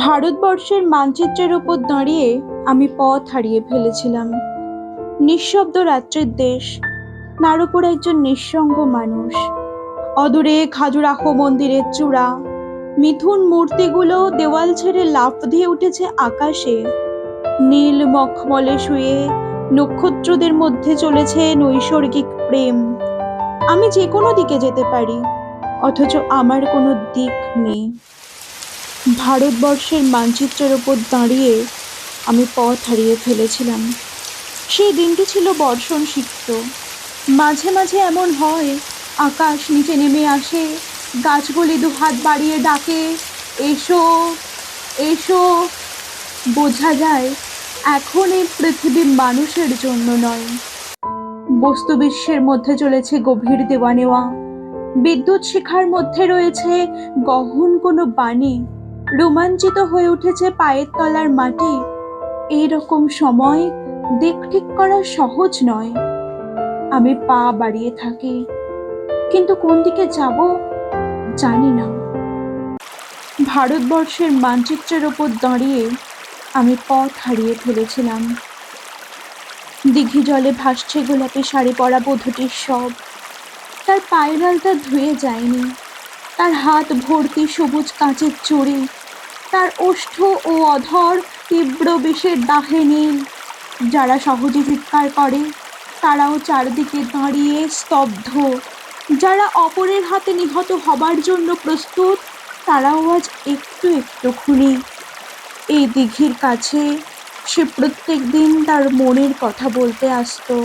ভারতবর্ষের মানচিত্রের উপর দাঁড়িয়ে আমি পথ হারিয়ে ফেলেছিলাম। নিঃশব্দ রাত্রির দেশ, তার উপর একজন নিঃসঙ্গ মানুষ। অদূরে খাজুরাহো মন্দিরের চূড়া, মিথুন মূর্তিগুলো দেওয়াল ছেড়ে লাফ দিয়ে উঠেছে আকাশে। নীল মখমলে শুয়ে নক্ষত্রদের মধ্যে চলেছে নৈসর্গিক প্রেম। আমি যে কোনো দিকে যেতে পারি, অথচ আমার কোনো দিক নেই। ভারতবর্ষের মানচিত্রের ওপর দাঁড়িয়ে আমি পথ হারিয়ে ফেলেছিলাম। সেই দিনটি ছিল বর্ষণ সিক্ত। মাঝে মাঝে এমন হয়, আকাশ নিচে নেমে আসে, গাছগুলি দুহাত বাড়িয়ে ডাকে, এসো এসো। বোঝা যায় এখন এই পৃথিবী মানুষের জন্য নয়, বস্তু বিশ্বের মধ্যে চলেছে গভীর দেওয়া নেওয়া। বিদ্যুৎ শিখার মধ্যে রয়েছে গহন কোনো বাণী। রোমাঞ্চিত হয়ে উঠেছে পায়ের তলার মাটি। এইরকম সময় দিক ঠিক করা সহজ নয়। আমি পা বাড়িয়ে থাকি, কিন্তু কোন দিকে যাব জানি না। ভারতবর্ষের মানচিত্রের ওপর দাঁড়িয়ে আমি পথ হারিয়ে ফেলেছিলাম। দিঘি জলে ভাসছে গোলাপি শাড়ি পরা বধূটির সব। তার পায়রালটা ধুয়ে যায়নি, তার হাত ভর্তি সবুজ কাঁচের চুড়ি, তার ওষ্ঠ ও অধর তীব্র বিষের দাহে নীল। যারা সহজে চিৎকার করে তারাও চারদিকে দাঁড়িয়ে স্তব্ধ। যারা অপরের হাতে নিহত হবার জন্য প্রস্তুত, তারাও আজ একটু একটু খুনি। এই দিঘির কাছে সে প্রত্যেক দিন তার মনের কথা বলতে আসতো।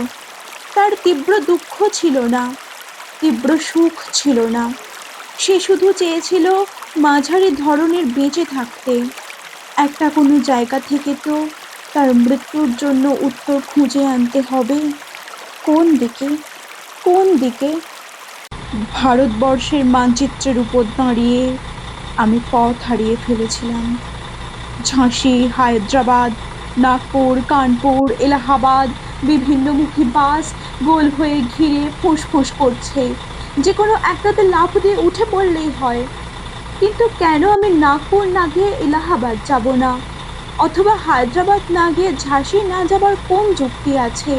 তার তীব্র দুঃখ ছিল না, তীব্র সুখ ছিল না। সে শুধু চেয়েছিল মাঝারি ধরনের বেঁচে থাকতে। একটা কোনো জায়গা থেকে তো তার মৃত্যুর জন্য উত্তর খুঁজে আনতে হবে। কোন দিকে, কোন দিকে? ভারতবর্ষের মানচিত্রের উপর দাঁড়িয়ে আমি পথ হারিয়ে ফেলেছিলাম। ঝাঁসি, হায়দ্রাবাদ, নাগপুর, কানপুর, এলাহাবাদ, বিভিন্নমুখী বাস গোল হয়ে ঘিরে ফুসফুস করছে। যে কোনো একটাতে লাফ দিয়ে উঠে পড়লেই হয়। কিন্তু কেন আমি নাগপুর না গিয়ে এলাহাবাদ যাব না, অথবা হায়দ্রাবাদ না গিয়ে ঝাঁসি না যাবার কোন যুক্তি আছে?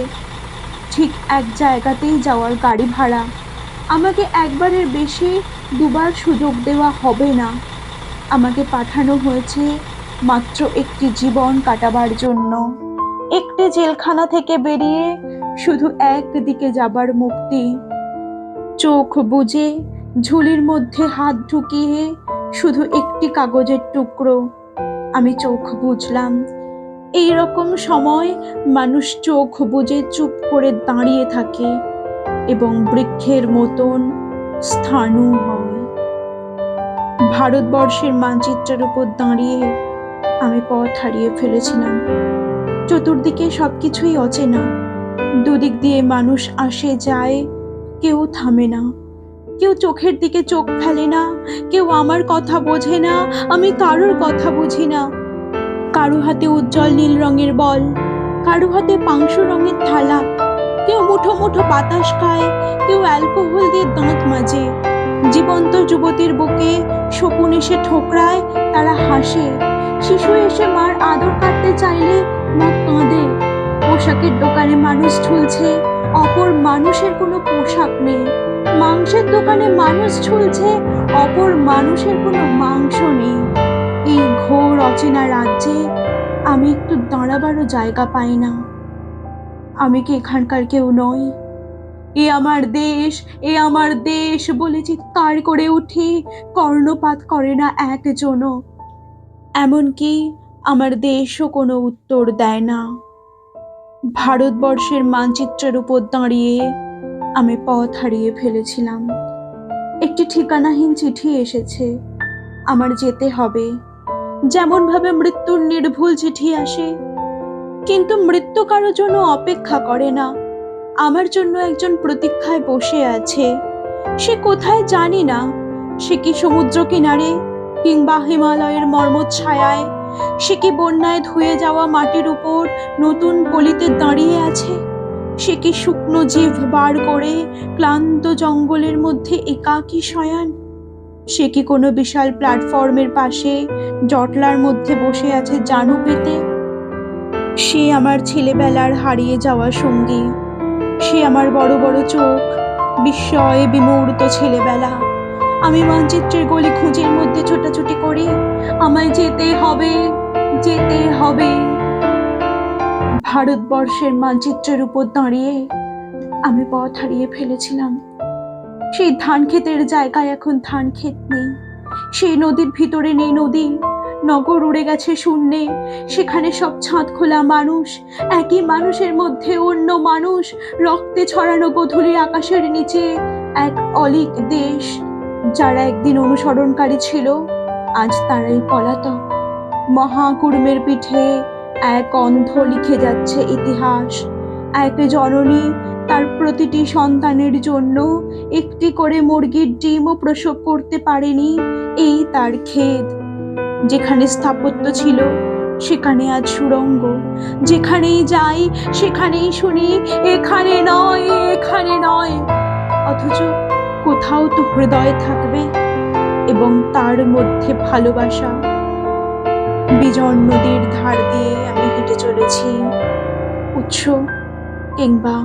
ঠিক এক জায়গাতেই যাওয়ার গাড়ি ভাড়া। আমাকে একবারের বেশি দুবার সুযোগ দেওয়া হবে না। আমাকে পাঠানো হয়েছে মাত্র একটি জীবন কাটাবার জন্য। একটি জেলখানা থেকে বেরিয়ে শুধু একদিকে যাবার মুক্তি। চোখ বুজে ঝুলির মধ্যে হাত ঢুকিয়ে শুধু একটি কাগজের টুকরো। আমি চোখ বুজলাম। এইরকম সময় মানুষ চোখ বুজে চুপ করে দাঁড়িয়ে থাকে এবং বৃক্ষের মতন স্থাণু হয়। ভারতবর্ষের মানচিত্রের উপর দাঁড়িয়ে আমি পথ হারিয়ে ফেলেছিলাম। চতুর্দিকে সবকিছুই অচেনা। দুদিক দিয়ে মানুষ আসে যায়, কেউ থামে না, কেউ চোখের দিকে চোখ ফেলে না, কেউ আমার কথা বোঝে না, আমি কারোর কথা বুঝি না। কারো হাতে উজ্জ্বল নীল রঙের বল, কারো হাতে পাংশু রঙের থালা। কেউ মুঠো মুঠো বাতাস খায়, কেউ অ্যালকোহল দিয়ে দাঁত মাজে। জীবন্ত যুবতীর বুকে শকুন এসে ঠোকরায়, তারা হাসে। শিশু এসে মার আদর কাটতে চাইলে মা কাঁদে। পোশাকের দোকানে মানুষ ঝুলছে, অপর মানুষের কোনো পোশাক নেই। মাংসের দোকানে মানুষ ঝুলছে, অপর মানুষের কোনো মাংস নেই। এই ঘোর অচেনা রাজ্যে আমি একটু দাঁড়াবারও জায়গা পাই না। আমি কি এখানকার কেউ নই? এ আমার দেশ, এ আমার দেশ বলে চিৎকার করে উঠি, কর্ণপাত করে না একজনও। এমনকি আমার দেশও কোনো উত্তর দেয় না। ভারতবর্ষের মানচিত্রের উপর দাঁড়িয়ে আমি পথ হারিয়ে ফেলেছিলাম। একটি ঠিকানাহীন চিঠি এসেছে, আমার যেতে হবে। যেমন ভাবে মৃত্যুর নির্ভুল চিঠি আসে, কিন্তু মৃত্যু কারোর জন্য অপেক্ষা করে না। আমার জন্য একজন প্রতীক্ষায় বসে আছে। সে কোথায় জানি না। সে কি সমুদ্র কিনারে, কিংবা হিমালয়ের মর্মচ্ছায়ায়? সে কি বন্যায় ধুয়ে যাওয়া মাটির উপর নতুন পলিতে দাঁড়িয়ে আছে? সে কি শুকনো জিভ বার করে ক্লান্ত জঙ্গলের মধ্যে একাকী শয়ান? সে কি কোনো বিশাল প্ল্যাটফর্মের পাশে জটলার মধ্যে বসে আছে জানু পেতে? সে আমার ছেলেবেলার হারিয়ে যাওয়া সঙ্গী। সে আমার বড় বড় চোখ, বিস্ময়ে বিমূর্ত ছেলেবেলা। আমি মানচিত্রের গলি খুঁজির মধ্যে ছোটাছুটি করি, আমায় যেতে হবে, যেতে হবে। ভারতবর্ষের মানচিত্রের উপর দাঁড়িয়ে আমি পথ হারিয়ে ফেলেছিলাম। সেই ধান ক্ষেতের জায়গায় এখন ধান ক্ষেত নেই, সেই নদীর ভিতরে নেই নদী। নগর উড়ে গেছে শূন্যে, সেখানে সব ছাদ খোলা মানুষ, একই মানুষের মধ্যে অন্য মানুষ। রক্তে ছড়ানো গোধূলির আকাশের নিচে এক অলীক দেশ। যারা একদিন অনুসরণকারী ছিল, আজ তারাই পলাতক। মহাকুর্মের পিঠে এক অন্ধ লিখে যাচ্ছে ইতিহাস। এক জননী তার প্রতিটি সন্তানের জন্য একটি করে মুরগির ডিমও প্রসব করতে পারেনি, এই তার খেদ। যেখানে স্থাপত্য ছিল, সেখানে আজ সুড়ঙ্গ। যেখানেই যাই, সেখানেই শুনি এখানে নয়, এখানে নয়। অথচ কোথাও তো হৃদয় থাকবে, এবং তার মধ্যে ভালোবাসা। বিজন নদীর ধার দিয়ে আমি হেঁটে চলেছি, উৎস কিংবা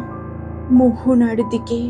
মোহনার দিকে।